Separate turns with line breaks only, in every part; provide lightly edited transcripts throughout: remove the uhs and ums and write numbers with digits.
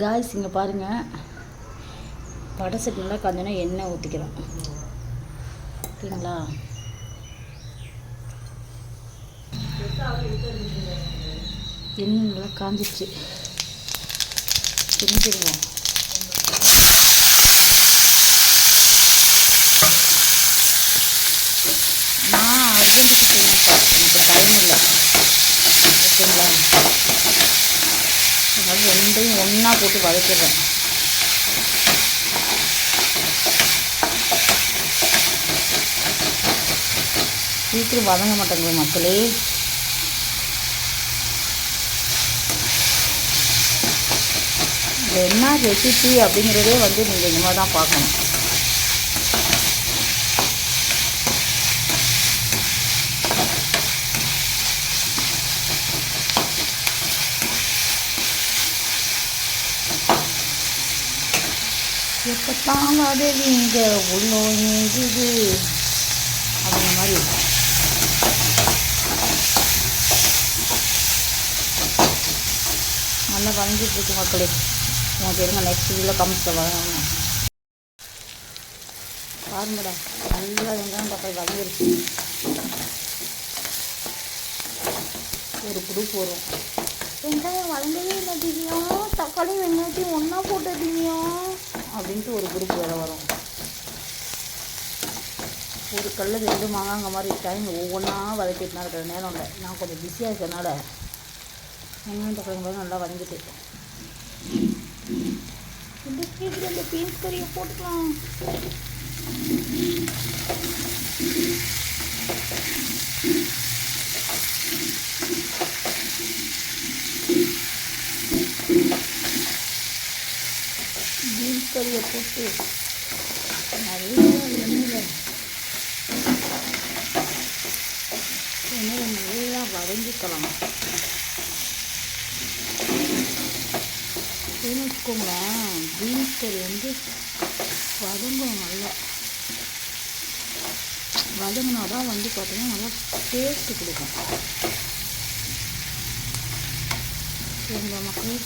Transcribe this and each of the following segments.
Guys இங்கே பாருங்கள், வடை சட்டி நல்லா காஞ்சோன்னா எண்ணெய் ஊற்றிக்கிறோம். ஓகேங்களா? எண்ணெய் நல்லா காஞ்சிடுச்சு, செஞ்சிருவோம். நான் அர்ஜென்ட்டுக்கு செய்யணும்ப்பா, எனக்கு டைம் இல்லை. ஓகேங்களா? அதனால் ரெண்டையும் ஒன்றா போட்டு வதக்கிடுறேன். சீக்கிரம் வதங்க மாட்டேங்குது மக்களே. என்ன ரெசிபி அப்படிங்கிறதே நீங்கள் இனிமேல் தான் பார்க்கணும். எப்பத்தான் வதவிங்க உள்ளோ ஏங்குது அப்படிங்கிற மாதிரி. நல்லா வதங்கிட்டு இருக்கு மக்களே. எனக்கு இருங்க, நெக்ஸ்ட் வீடியோவில் கமெண்ட்ஸில் வரணும். பாருங்கடா, நல்லா வெங்காயம் தக்காளி வதங்கிருச்சு. ஒரு குரூப் வரும், வெங்காயம் வதங்கவே இல்லை திவ்யம், தக்காளி வெங்காயத்தையும் ஒன்றா போட்ட திவ்யம் அப்படின்ட்டு ஒரு குரூப் வேறு வரும். ஒரு கல்ல 2 மாங்காங்க மாதிரி டைம் ஒவ்வொன்றா வதக்கிட்டுனா இருக்கிற நேரம் இல்லை. நான் கொஞ்சம் பிஸியாக இருக்கிறதுனால வெங்காயம் தக்காளி நல்லா வதங்கிட்டு இந்த ஸ்டேஜில் இந்த பீன்ஸ் கறியை போட்டுக்கலாம். பீன்ஸ் கறியை போட்டு நல்லா எண்ணெயில் நல்லா வதங்கிக்கலாம். ஏன்னு வச்சுக்கோங்களேன், பீன்ஸ் கறி வதங்கணும். நல்லா வதங்கினா தான் பார்த்தீங்கன்னா நல்லா டேஸ்ட்டு கொடுக்கும். இந்த மக்கள்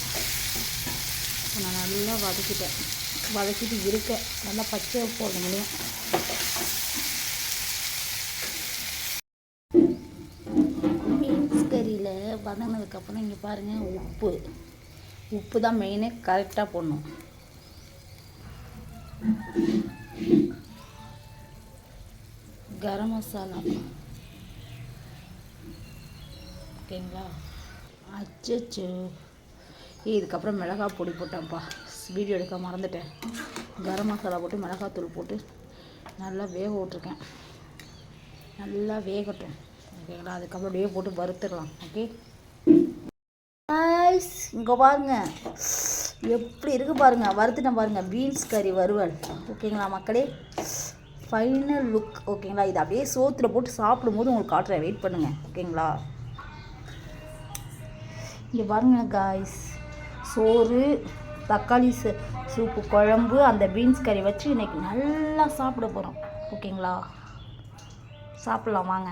நான் நல்லா வதக்கிட்டு இருக்க நல்லா பச்சை போட முடியும். பீன்ஸ் கறியில் வதங்கினதுக்கப்புறம் இங்கே பாருங்கள், உப்பு தான் மெயினே, கரெக்டாக போடணும். கரம் மசாலா, ஓகேங்களா? அச்சோ, இதுக்கப்புறம் மிளகாய் பொடி போட்டேன்ப்பா, வீடியோ எடுக்க மறந்துட்டேன். கரம் மசாலா போட்டு மிளகாத்தூள் போட்டு நல்லா வேக விட்ருக்கேன். நல்லா வேகட்டும், ஓகேங்களா? அதுக்கப்புறம் அப்படியே போட்டு வறுத்துடலாம். ஓகே காய்ஸ், இங்கே பாருங்கள் எப்படி இருக்குது பாருங்கள், வறுத்துட்டேன் பாருங்கள், பீன்ஸ் கறி வறுவல். ஓகேங்களா மக்களே, ஃபைனல் லுக். ஓகேங்களா? இது அப்படியே சோத்தில் போட்டு சாப்பிடும்போது உங்களுக்கு காட்டுறேன், வெயிட் பண்ணுங்கள். ஓகேங்களா? இங்கே பாருங்கள் காய்ஸ், சோறு, தக்காளி சூப்பு குழம்பு, அந்த பீன்ஸ் கறி வச்சு இன்றைக்கி நல்லா சாப்பிட போகிறோம். ஓகேங்களா? சாப்பிட்லாம் வாங்க.